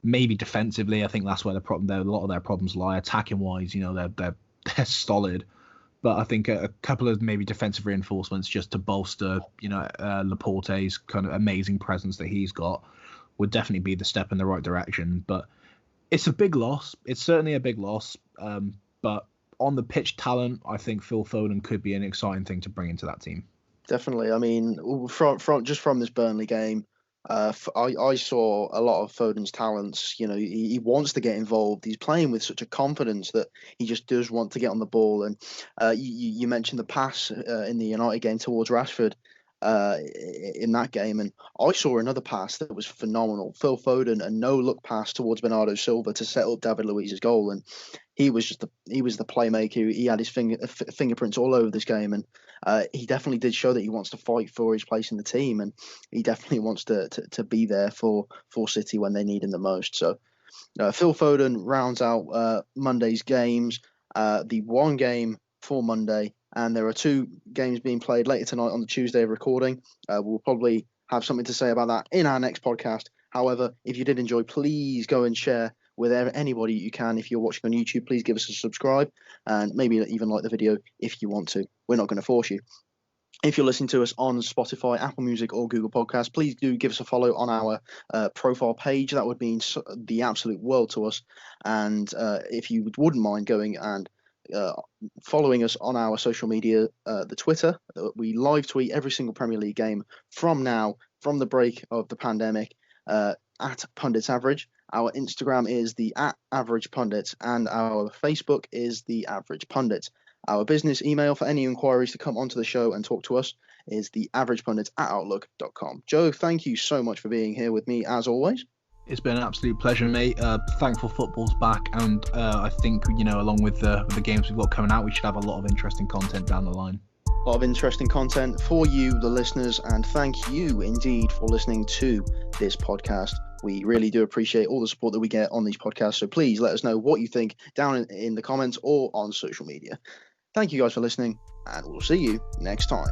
Maybe defensively, I think that's where a lot of their problems lie. Attacking wise, they're solid, but I think a couple of maybe defensive reinforcements just to bolster, Laporte's kind of amazing presence that he's got would definitely be the step in the right direction. But it's a big loss. It's certainly a big loss. But on the pitch talent, I think Phil Foden could be an exciting thing to bring into that team. Definitely. I mean, from this Burnley game, I saw a lot of Foden's talents. He wants to get involved. He's playing with such a confidence that he just does want to get on the ball. And you mentioned the pass in the United game towards Rashford in that game, and I saw another pass that was phenomenal. Phil Foden, a no-look pass towards Bernardo Silva to set up David Luiz's goal, and he was the playmaker. He had his fingerprints all over this game, and he definitely did show that he wants to fight for his place in the team, and he definitely wants to be there for City when they need him the most. So Phil Foden rounds out Monday's games. The one game for Monday, and there are two games being played later tonight on the Tuesday of recording. We'll probably have something to say about that in our next podcast. However, if you did enjoy, please go and share with anybody you can. If you're watching on YouTube, please give us a subscribe and maybe even like the video if you want to. We're not going to force you. If you're listening to us on Spotify, Apple Music, or Google Podcasts, please do give us a follow on our profile page. That would mean the absolute world to us. And if you wouldn't mind going and following us on our social media, the Twitter, we live tweet every single Premier League game from the break of the pandemic, at Pundits Average. Our Instagram is the @Average Pundits, and our Facebook is the Average Pundits. Our business email for any inquiries to come onto the show and talk to us is the averagepundits@outlook.com. Joe, thank you so much for being here with me as always. It's been an absolute pleasure, mate. Thankful football's back, and I think along with the games we've got coming out, we should have a lot of interesting content down the line. A lot of interesting content for you, the listeners, and thank you indeed for listening to this podcast. We really do appreciate all the support that we get on these podcasts, so please let us know what you think down in the comments or on social media. Thank you guys for listening, and we'll see you next time.